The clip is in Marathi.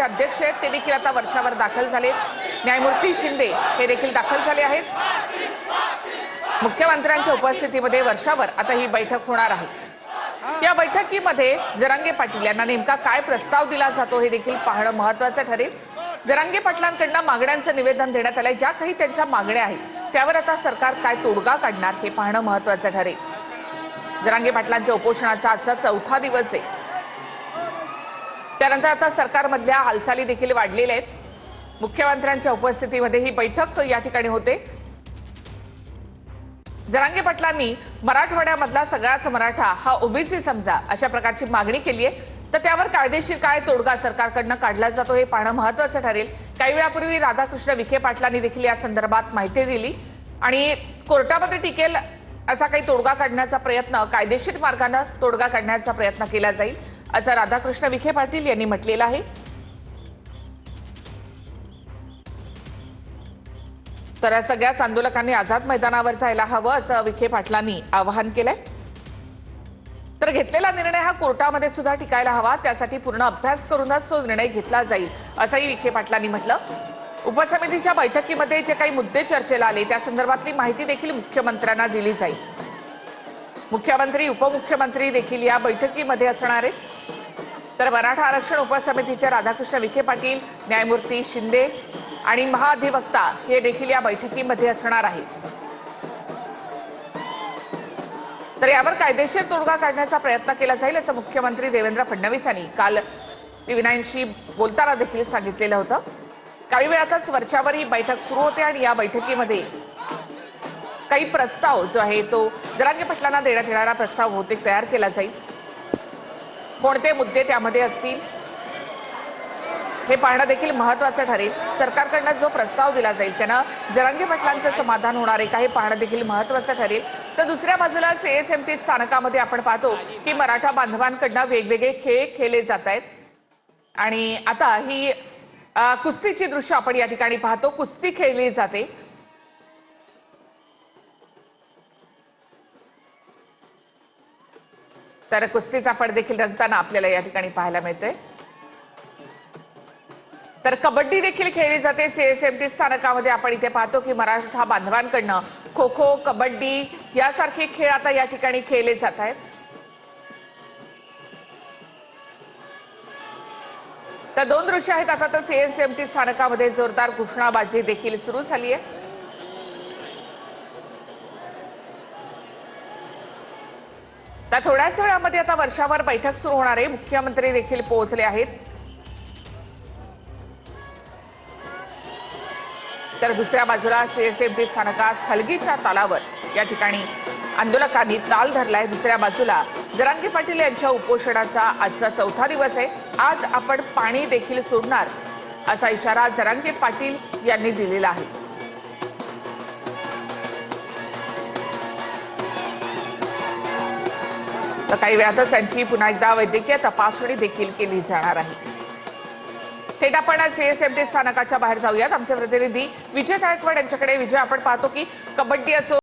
अध्यक्ष आहेत ते देखील आता वर्षावर दाखल झाले। न्यायमूर्ती शिंदे हे देखील दाखल झाले आहेत। मुख्यमंत्र्यांच्या उपस्थितीमध्ये वर्षावर आता ही बैठक होणार आहे। या बैठकीमध्ये जरांगे पाटील यांना नेमका काय प्रस्ताव दिला जातो हे देखील पाहणं महत्त्वाचं ठरेल। जरांगे पाटलांकडून मागण्यांचं निवेदन देण्यात आलंय। ज्या काही त्यांच्या मागण्या आहेत त्यावर आता सरकार काय तोडगा काढणार हे पाहणं महत्त्वाचं ठरेल। जरांगे पाटलांच्या उपोषणाचा आजचा चौथा दिवस आहे। त्यानंतर आता सरकारमधल्या हालचाली देखील वाढलेल्या आहेत। मुख्यमंत्र्यांच्या उपस्थितीमध्ये ही बैठक या ठिकाणी होते। जरांगे पाटलांनी मराठवाड्यामधला सगळाच मराठा हा ओबीसी समजा अशा प्रकारची मागणी केली आहे। तर त्यावर कायदेशीर काय तोडगा सरकारकडून काढला जातो हे पाहणं महत्त्वाचं ठरेल। काही वेळापूर्वी राधाकृष्ण विखे पाटलांनी देखील या संदर्भात माहिती दिली आणि कोर्टामध्ये टिकेल असा काही तोडगा काढण्याचा प्रयत्न, कायदेशीर मार्गाने तोडगा काढण्याचा प्रयत्न केला जाईल असं राधाकृष्ण विखे पाटील यांनी म्हटलेलं आहे। तर सगळ्याच आंदोलकांनी आझाद मैदानावर जायला हवं असं विखे पाटलांनी आवाहन केलंय। तर घेतलेला निर्णय हा कोर्टामध्ये सुद्धा टिकायला हवा, त्यासाठी पूर्ण अभ्यास करूनच तो निर्णय घेतला जाईल असंही विखे पाटलांनी म्हटलं। उपसमितीच्या बैठकीमध्ये जे काही मुद्दे चर्चेला आले त्या संदर्भातली माहिती देखील मुख्यमंत्र्यांना दिली जाईल। मुख्यमंत्री उपमुख्यमंत्री देखील या बैठकीमध्ये असणार आहेत। तर मराठा आरक्षण उपसमितीचे राधाकृष्ण विखे पाटील, न्यायमूर्ती शिंदे आणि महाधिवक्ता हे देखील या बैठकीमध्ये असणार आहेत। तर यावर कायदेशीर तोडगा काढण्याचा प्रयत्न केला जाईल असं मुख्यमंत्री देवेंद्र फडणवीस यांनी काल टीव्ही9शी बोलताना देखील सांगितलेलं होतं। काही वेळातच वरच्यावर ही बैठक सुरू होते आणि या बैठकीमध्ये काही प्रस्ताव जो आहे तो जरांगे पाटलांना देण्यात येणारा प्रस्ताव बहुतेक तयार केला जाईल। कोणते मुद्दे त्यामध्ये असतील हे पाहणं देखील महत्त्वाचं ठरेल। सरकारकडून जो प्रस्ताव दिला जाईल त्यानं जरांगे पाटलांचं समाधान होणार आहे का हे पाहणं देखील महत्त्वाचं ठरेल। तर दुसऱ्या बाजूला सीएसएमटी स्थानकामध्ये आपण पाहतो की मराठा बांधवांकडून वेगवेगळे खेळ खेळले जात आहेत आणि आता ही कुस्तीची दृश्य आपण या ठिकाणी पाहतो। कुस्ती खेळली जाते। तर कुस्तीचा फड देखील रंगताना आपल्याला या ठिकाणी पाहायला मिळतोय। तर कबड्डी देखील खेळली जाते सीएसएमटी स्थानकामध्ये। आपण इथे पाहतो की मराठा बांधवांकडून खो खो, कबड्डी यासारखे खेळ आता या ठिकाणी खेळले जात आहेत। तर दोन दृश्य आहेत आता। तर सीएसएमटी स्थानकामध्ये जोरदार घोषणाबाजी देखील सुरू झाली आहे। तर थोड्याच वेळामध्ये आता वर्षावर बैठक सुरू होणार आहे। मुख्यमंत्री देखील पोहोचले आहेत। तर दुसऱ्या बाजूला सीएसएमटी स्थानकात हलगीच्या तालावर या ठिकाणी आंदोलकांनी ताल धरलाय। दुसऱ्या बाजूला जरांगे पाटील यांच्या उपोषणाचा आजचा चौथा दिवस आहे। आज आपण पाणी देखील सोडणार असा इशारा जरांगे पाटील यांनी दिलेला आहे। तर काही वेळातच त्यांची पुन्हा एकदा वैद्यकीय तपासणी देखील केली जाणार आहे। थेट आपण सीएसएमटी स्थानकाच्या बाहेर जाऊयात। आमचे प्रतिनिधी विजय गायकवाड यांच्याकडे। विजय, आपण पाहतो की कबड्डी असो